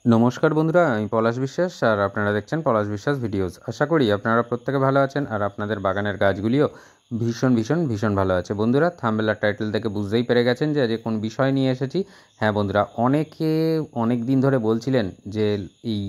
নমস্কার বন্ধুরা, আমি পলাশ বিশ্বাস আর আপনারা দেখছেন পলাশ বিশ্বাস ভিডিওস। আশা করি আপনারা প্রত্যেকে ভালো আছেন আর আপনাদের বাগানের গাছগুলিও ভীষণ ভীষণ ভীষণ ভালো আছে। বন্ধুরা, থাম্বনেল আর টাইটেল থেকে বুঝতেই পেরে গেছেন যে আজকে কোন বিষয় নিয়ে এসেছি। হ্যাঁ বন্ধুরা, অনেকে অনেক দিন ধরে বলছিলেন যে এই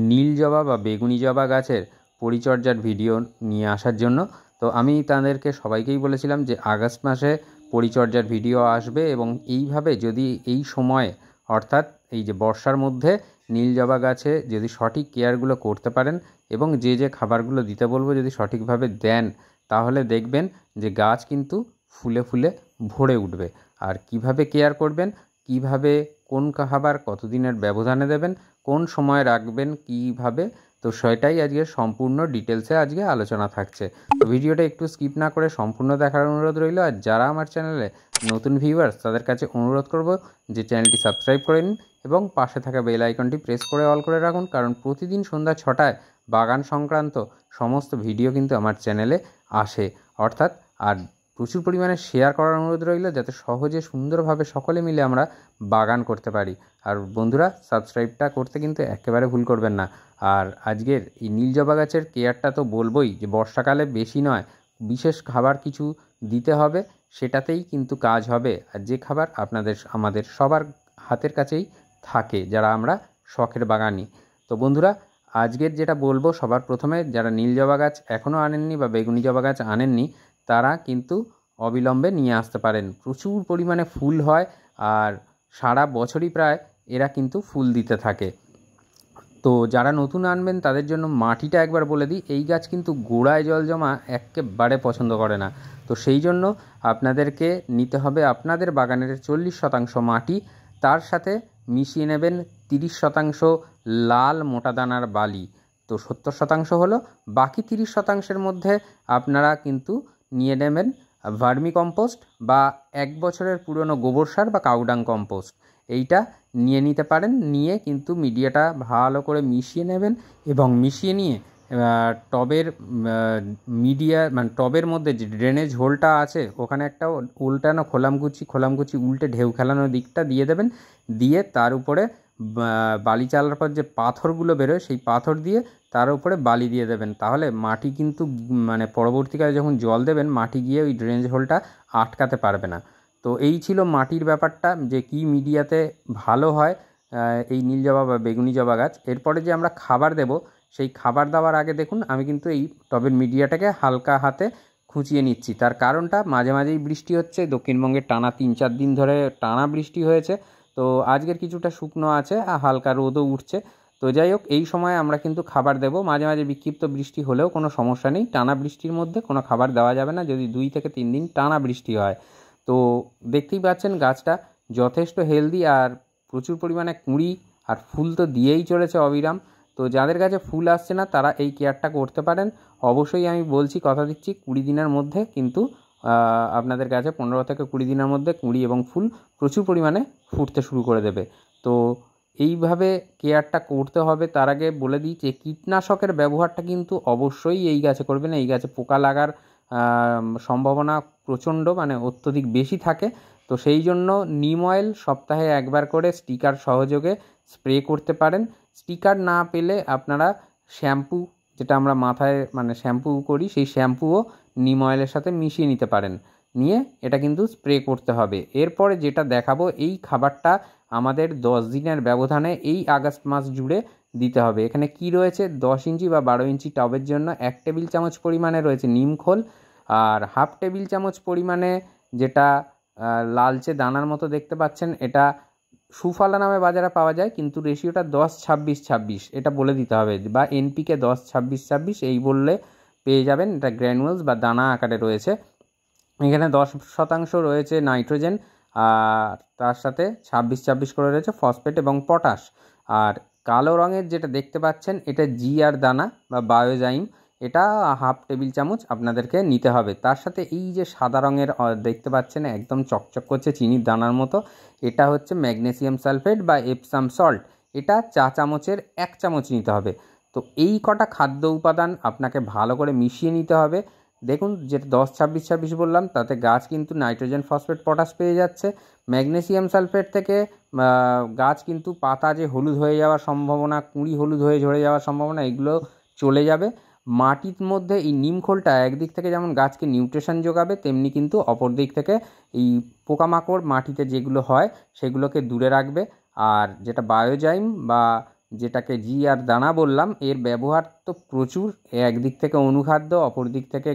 নীল জবা বা বেগুনি জবা গাছের পরিচর্যার ভিডিও নিয়ে আসার জন্য। তো আমি তাদেরকে সবাইকেই বলেছিলাম যে আগস্ট মাসে পরিচর্যার ভিডিও আসবে এবং এইভাবে যদি এই সময়ে অর্থাৎ এই যে বর্ষার মধ্যে নীল জবা গাছে যদি সঠিক কেয়ারগুলো করতে পারেন এবং যে যে খাবারগুলো দিতে বলবো যদি সঠিকভাবে দেন, তাহলে দেখবেন যে গাছ কিন্তু ফুলে ফুলে ভরে উঠবে। আর কিভাবে কেয়ার করবেন, কিভাবে কোন খাবার কতদিনের ব্যবধানে দেবেন, কোন সময় রাখবেন, কিভাবে, তো সেটাই আজকে সম্পূর্ণ ডিটেলসে আজকে আলোচনা থাকছে। তো ভিডিওটা একটু স্কিপ না করে সম্পূর্ণ দেখার অনুরোধ রইল। আর যারা আমার চ্যানেলে নতুন ভিউয়ার্স তাদের কাছে অনুরোধ করব যে চ্যানেলটি সাবস্ক্রাইব করে নিন এবং পাশে থাকা বেল আইকনটি প্রেস করে অল করে রাখুন, কারণ প্রতিদিন সন্ধ্যা 6টায় বাগান সংক্রান্ত সমস্ত ভিডিও কিন্তু আমার চ্যানেলে আসে। অর্থাৎ আর প্রচুর পরিমাণে শেয়ার করার অনুরোধ রইল যাতে সহজে সুন্দরভাবে সকলে মিলে আমরা বাগান করতে পারি। আর বন্ধুরা, সাবস্ক্রাইবটা করতে কিন্তু একেবারে ভুল করবেন না। আর আজকের এই নীল জবা গাছের কেয়ারটা তো বলবোই যে বর্ষাকালে বেশি নয়, বিশেষ খাবার কিছু দিতে হবে, সেটাতেই কিন্তু কাজ হবে। আর যে খাবার আমাদের সবার হাতের কাছেই থাকে যারা আমরা শখের বাগানি। তো বন্ধুরা, আজকের যেটা বলবো সবার প্রথমে, যারা নীল জবা গাছ এখনও আনেননি বা বেগুনি জবা গাছ আনেননি তারা কিন্তু অবিলম্বে নিয়ে আসতে পারেন। প্রচুর পরিমাণে ফুল হয় আর সারা বছরই প্রায় এরা কিন্তু ফুল দিতে থাকে। তো যারা নতুন আনবেন তাদের জন্য মাটিটা একবার বলে দিই, এই গাছ কিন্তু গোড়ায় জল জমা একেবারে পছন্দ করে না। তো সেই জন্য আপনাদেরকে নিতে হবে আপনাদের বাগানের 40% মাটি, তার সাথে মিশিয়ে নেবেন 30% লাল মোটা দানার বালি। তো 70% হলো, বাকি 30%-এর মধ্যে আপনারা কিন্তু নিয়ে নেবেন ভার্মি কম্পোস্ট বা 1 বছরের পুরনো গোবর সার বা কাউডাং কম্পোস্ট। এইটা নিয়ে নিতে পারেন। নিয়ে কিন্তু মিডিয়াটা ভালো করে মিশিয়ে নেবেন এবং মিশিয়ে নিয়ে টবের মিডিয়া মানে টবের মধ্যে যে ড্রেনেজ হোলটা আছে ওখানে একটা উল্টানো খোলামকুচি উল্টে ঢেউ খেলানো দিকটা দিয়ে দেবেন। দিয়ে তার উপরে বালি চালার পর যে পাথরগুলো বেরোয় সেই পাথর দিয়ে তার উপরে বালি দিয়ে দেবেন। তাহলে মাটি কিন্তু মানে পরবর্তীকালে যখন জল দেবেন মাটি গিয়ে ওই ড্রেনেজ হোলটা আটকাতে পারবে না। তো এই ছিল মাটির ব্যাপারটা, যে কি মিডিয়াতে ভালো হয় এই নীল জবা বা বেগুনি জবা গাছ। এরপরে যে আমরা খাবার দেব, সেই খাবার দেওয়ার আগে দেখুন আমি কিন্তু এই টবের মিডিয়াটাকে হালকা হাতে খুঁচিয়ে নিচ্ছি। তার কারণটা, মাঝে মাঝেই বৃষ্টি হচ্ছে, দক্ষিণবঙ্গে টানা 3-4 দিন ধরে টানা বৃষ্টি হয়েছে। তো আজকের কিছুটা শুকনো আছে আর হালকা রোদও উঠছে। তো যাই হোক, এই সময় আমরা কিন্তু খাবার দেব। মাঝে মাঝে বিক্ষিপ্ত বৃষ্টি হলেও কোনো সমস্যা নেই, টানা বৃষ্টির মধ্যে কোনো খাবার দেওয়া যাবে না যদি 2 থেকে 3 দিন টানা বৃষ্টি হয়। তো দেখতেই পাচ্ছেন গাছটা যথেষ্ট হেলদি আর প্রচুর পরিমাণে কুঁড়ি আর ফুল তো দিয়েই চলেছে অবিরাম। তো যাদের কাছে ফুল আসছে না তারা এই কেয়ারটা করতে পারেন। অবশ্যই আমি বলছি, কথা দিচ্ছি, 20 দিনের মধ্যে কিন্তু আপনাদের কাছে 15 থেকে 20 দিনের মধ্যে কুঁড়ি এবং ফুল প্রচুর পরিমাণে ফুটতে শুরু করে দেবে। তো এইভাবে কেয়ারটা করতে হবে। তার আগে বলে দিই যে কীটনাশকের ব্যবহারটা কিন্তু অবশ্যই এই গাছে করবেন। এই গাছে পোকা লাগার সম্ভাবনা প্রচণ্ড মানে অত্যধিক বেশি থাকে। তো সেই জন্য নিম অয়েল সপ্তাহে একবার করে স্টিকার সহযোগে স্প্রে করতে পারেন। স্টিকার না পেলে আপনারা শ্যাম্পু, যেটা আমরা মাথায় মানে শ্যাম্পু করি, সেই শ্যাম্পুও নিম অয়েলের সাথে মিশিয়ে নিতে পারেন। নিয়ে এটা কিন্তু স্প্রে করতে হবে। এরপরে যেটা দেখাবো, এই খাবারটা আমাদের 10 দিনের ব্যবধানে এই আগস্ট মাস জুড়ে দিতে হবে। এখানে কি রয়েছে, 10 ইঞ্চি বা 12 ইঞ্চি টবের জন্য 1 টেবিল চামচ পরিমাণে রয়েছে নিমখোল, আর হাফ টেবিল চামচ পরিমাণে যেটা লালচে দানার মতো দেখতে পাচ্ছেন, এটা সুফলা নামে বাজারে পাওয়া যায়, কিন্তু রেশিওটা 10-26-26 এটা বলে দিতে হবে, বা এনপিকে 10-26-26 এই বললে পেয়ে যাবেন। এটা গ্র্যানুয়েলস বা দানা আকারে রয়েছে। এখানে 10% রয়েছে নাইট্রোজেন আর তার সাথে 26-26 করে রয়েছে ফসফেট এবং পটাশ। আর কালো রঙের যেটা দেখতে পাচ্ছেন এটা জিআর দানা বা বায়োজাইম, এটা হাফ টেবিল চামচ আপনাদেরকে নিতে হবে। তার সাথে এই যে সাদা রঙের দেখতে পাচ্ছেন একদম চকচক করছে চিনির দানার মতো, এটা হচ্ছে ম্যাগনেসিয়াম সালফেট বা এপসাম সল্ট, এটা চা চামচের 1 চামচ নিতে হবে। তো এই কটা খাদ্য উপাদান আপনাকে ভালো করে মিশিয়ে নিতে হবে। দেখুন যেটা 10-26-26 বললাম, তাতে গাছ কিন্তু নাইট্রোজেন, ফসফেট, পটাশ পেয়ে যাচ্ছে। ম্যাগনেসিয়াম সালফেট থেকে গাছ কিন্তু পাতা যে হলুদ হয়ে যাওয়ার সম্ভাবনা, কুঁড়ি হলুদ হয়ে ঝরে যাওয়ার সম্ভাবনা, এগুলো চলে যাবে। মাটির মধ্যে এই নিম খোলটা একদিক থেকে যেমন গাছকে নিউট্রিশন যোগাবে, তেমনি কিন্তু অপর দিক থেকে এই পোকামাকড় মাটিতে যেগুলো হয় সেগুলোকে দূরে রাখবে। আর যেটা বায়োজাইম বা যেটাকে জিআর দানা বললাম, এর ব্যবহার তো প্রচুর। একদিক থেকে অনুখাদ্য, অপর দিক থেকে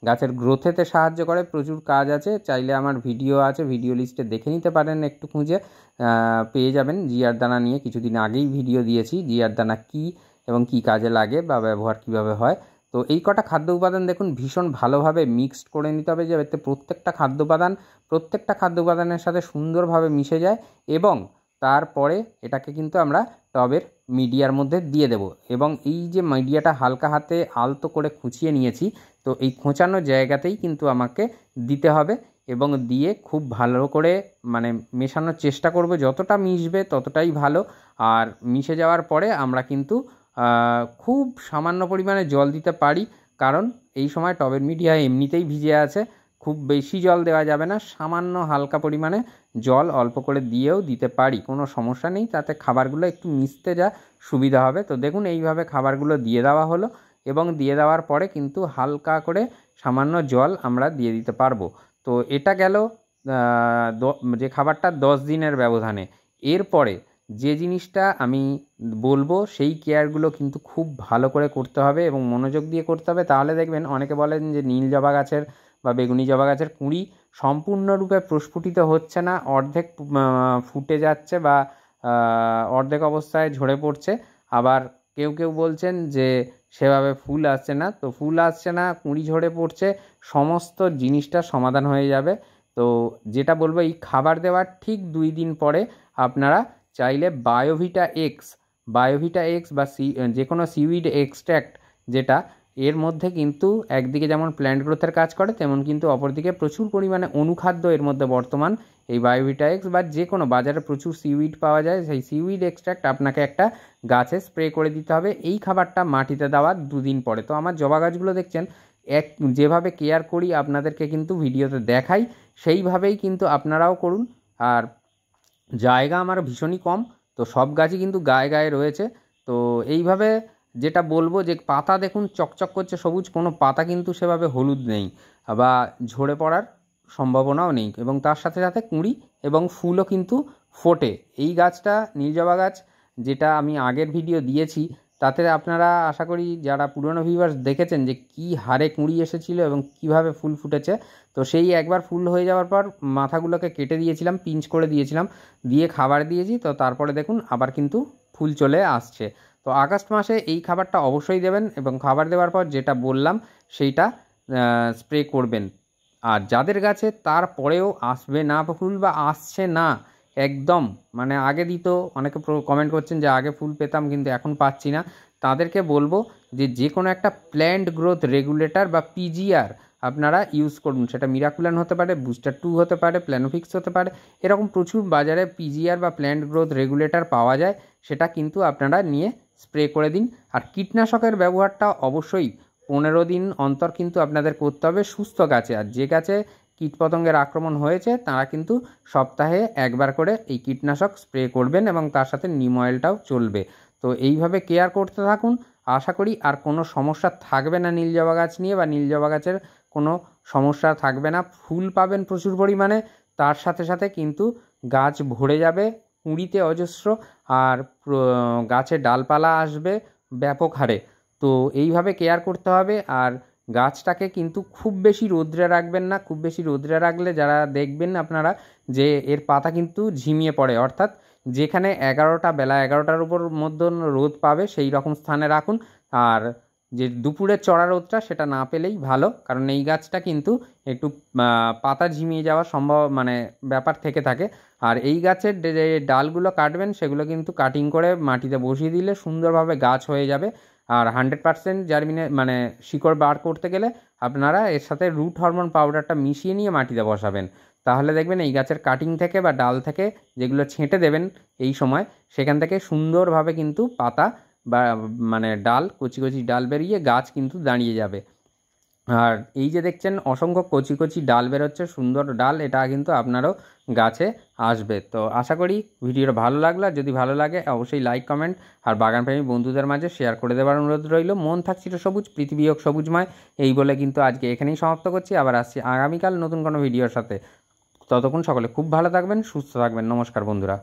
গাছের গ্রোথেতে সাহায্য করে। প্রচুর কাজ আছে, চাইলে আমার ভিডিও আছে, ভিডিও লিস্টে দেখে নিতে পারেন, একটু খুঁজে পেয়ে যাবেন। জিআর দানা নিয়ে কিছুদিন আগেই ভিডিও দিয়েছি, জিআর দানা কী এবং কী কাজে লাগে বা ব্যবহার কীভাবে হয়। তো এই কটা খাদ্য উপাদান দেখুন ভীষণ ভালোভাবে মিক্সড করে নিতে হবে, যাতে প্রত্যেকটা খাদ্য উপাদানের সাথে সুন্দরভাবে মিশে যায়। এবং তারপরে এটাকে কিন্তু আমরা টবের মিডিয়ার মধ্যে দিয়ে দেব। এবং এই যে মিডিয়াটা হালকা হাতে আলতো করে খুঁচিয়ে নিয়েছি, তো এই খোঁচানো জায়গাতেই কিন্তু আমাকে দিতে হবে এবং দিয়ে খুব ভালো করে মানে মেশানোর চেষ্টা করব, যতটা মিশবে ততটাই ভালো। আর মিশে যাওয়ার পরে আমরা কিন্তু খুব সামান্য পরিমাণে জল দিতে পারি, কারণ এই সময় টবের মিডিয়া এমনিতেই ভিজে আছে, খুব বেশি জল দেওয়া যাবে না। সামান্য হালকা পরিমাণে জল অল্প করে দিয়েও দিতে পারি, কোনো সমস্যা নেই, তাতে খাবারগুলো একটু মিশতে যা সুবিধা হবে। তো দেখুন এইভাবে খাবারগুলো দিয়ে দেওয়া হলো এবং দিয়ে দেওয়ার পরে কিন্তু হালকা করে সামান্য জল আমরা দিয়ে দিতে পারবো। তো এটা গেল যে খাবারটা 10 দিনের ব্যবধানে। এরপরে যে জিনিসটা আমি বলবো সেই কেয়ারগুলো কিন্তু খুব ভালো করে করতে হবে এবং মনোযোগ দিয়ে করতে হবে। তাহলে দেখবেন, অনেকে বলেন যে নীল জবা গাছের বা বেগুনি জবা গাছের কুঁড়ি সম্পূর্ণরূপে প্রস্ফুটিত হচ্ছে না, অর্ধেক ফুটে যাচ্ছে বা অর্ধেক অবস্থায় ঝরে পড়ছে। আবার কেউ কেউ বলছেন যে সেভাবে ফুল আসছে না। তো ফুল আসছে না, কুঁড়ি ঝরে পড়ছে, সমস্ত জিনিসটা সমাধান হয়ে যাবে। তো যেটা বলবো, এই খাবার দেওয়ার ঠিক 2 দিন পরে আপনারা চাইলে বায়োভিটা এক্স বা যে কোনো সিউইড এক্সট্র্যাক্ট, যেটা এর মধ্যে কিন্তু একদিকে যেমন প্ল্যান্ট গ্রোথের কাজ করে, তেমন কিন্তু অপরদিকে প্রচুর পরিমাণে অনুখাদ্য এর মধ্যে বর্তমান। এই বায়োভিটা এক্স বা যে কোনো বাজারে প্রচুর সিউইড পাওয়া যায়, সেই সিউইড এক্সট্র্যাক্ট আপনাকে একটা গাছে স্প্রে করে দিতে হবে এই খাবারটা মাটিতে দেওয়ার 2 দিন পরে। তো আমার জবা গাছগুলো দেখছেন যেভাবে কেয়ার করি আপনাদেরকে কিন্তু ভিডিওতে দেখাই, সেইভাবেই কিন্তু আপনারাও করুন। আর জায়গা আমার ভীষণই কম, তো সব গাছই কিন্তু গায়ে গায়ে রয়েছে। তো এইভাবে যেটা বলবো, যে পাতা দেখুন চকচক করছে সবুজ, কোনো পাতা কিন্তু সেভাবে হলুদ নেই বা ঝরে পড়ার সম্ভাবনাও নেই, এবং তার সাথে সাথে কুঁড়ি এবং ফুলও কিন্তু ফোটে। এই গাছটা নীলজবা গাছ, যেটা আমি আগের ভিডিও দিয়েছি, তাতে আপনারা আশা করি যারা পুরনো ভিউয়ার্স দেখেছেন যে কী হারে কুঁড়ি এসেছিলো এবং কিভাবে ফুল ফুটেছে। তো সেই একবার ফুল হয়ে যাওয়ার পর মাথাগুলোকে কেটে দিয়েছিলাম, পিঞ্চ করে দিয়েছিলাম, দিয়ে খাবার দিয়েছি। তো তারপরে দেখুন আবার কিন্তু ফুল চলে আসছে। তো আগস্ট মাসে এই খাবারটা অবশ্যই দেবেন এবং খাবার দেওয়ার পর যেটা বললাম সেইটা স্প্রে করবেন। আর যাদের গাছে তারপরেও আসবে না ফুল বা আসছে না একদম, মানে আগে দিত, অনেকে কমেন্ট করছেন যে আগে ফুল পেতাম কিন্তু এখন পাচ্ছি না, তাদেরকে বলবো যে কোনো একটা প্ল্যান্ট গ্রোথ রেগুলেটর বা পিজিআর আপনারা ইউজ করুন। সেটা মিরাকুলান হতে পারে, বুস্টার 2 হতে পারে, প্ল্যানোফিক্স হতে পারে, এরকম প্রচুর বাজারে পিজিআর বা প্ল্যান্ট গ্রোথ রেগুলেটর পাওয়া যায়। সেটা কিন্তু আপনারা নিয়ে স্প্রে করে দিন। আর কীটনাশকের ব্যবহারটা অবশ্যই 15 দিন অন্তর কিন্তু আপনাদের করতে হবে সুস্থ গাছে। আর যে গাছে কীটপতঙ্গের আক্রমণ হয়েছে তারা কিন্তু সপ্তাহে একবার করে এই কীটনাশক স্প্রে করবেন এবং তার সাথে নিম অয়েলটাও চলবে। তো এইভাবে কেয়ার করতে থাকুন, আশা করি আর কোনো সমস্যা থাকবে না নীল জবা গাছ নিয়ে, বা নীল জবা গাছের কোনো সমস্যা থাকবে না। ফুল পাবেন প্রচুর পরিমাণে, তার সাথে সাথে কিন্তু গাছ ভরে যাবে কুঁড়িতে অজস্র, আর গাছে ডালপালা আসবে ব্যাপক হারে। তো এইভাবে কেয়ার করতে হবে। আর গাছটাকে কিন্তু খুব বেশি রোদ্রে রাখবেন না, খুব বেশি রোদ্রে রাখলে যারা দেখবেন আপনারা যে এর পাতা কিন্তু ঝিমিয়ে পড়ে, অর্থাৎ যেখানে বেলা 11টার উপর মধ্যে রোদ পাবে সেই রকম স্থানে রাখুন। আর যে দুপুরের চড়া রোদটা সেটা না পেলেই ভালো, কারণ এই গাছটা কিন্তু একটু পাতা ঝিমিয়ে যাওয়ার ব্যাপার থেকে থাকে। আর এই গাছের যে ডালগুলো কাটবেন সেগুলো কিন্তু কাটিং করে মাটিতে বসিয়ে দিলে সুন্দরভাবে গাছ হয়ে যাবে। আর 100% শিকড় বার করতে গেলে আপনারা এর সাথে রুট হরমোন পাউডারটা মিশিয়ে নিয়ে মাটিতে বসাবেন। তাহলে দেখবেন এই গাছের কাটিং থেকে বা ডাল থেকে যেগুলো ছেঁটে দেবেন এই সময়, সেখান থেকে সুন্দরভাবে কিন্তু পাতা বা ডাল, কচি কচি ডাল বেরিয়ে গাছ কিন্তু দাঁড়িয়ে যাবে। আর এই যে দেখছেন অসংখ্য কচি কচি ডাল বেরোচ্ছে, সুন্দর ডাল, এটা কিন্তু আপনারও গাছে আসবে। তো আশা করি ভিডিওটা ভালো লাগলো, আর যদি ভালো লাগে অবশ্যই লাইক কমেন্ট আর বাগানপ্রেমী বন্ধুদের মাঝে শেয়ার করে দেওয়ার অনুরোধ রইল। মন থাকছিল সবুজ, পৃথিবী হোক সবুজময়, এই বলে কিন্তু আজকে এখানেই সমাপ্ত করছি। আবার আসছি আগামীকাল নতুন কোনো ভিডিওর সাথে। ততক্ষণ সকলে খুব ভালো থাকবেন, সুস্থ থাকবেন। নমস্কার বন্ধুরা।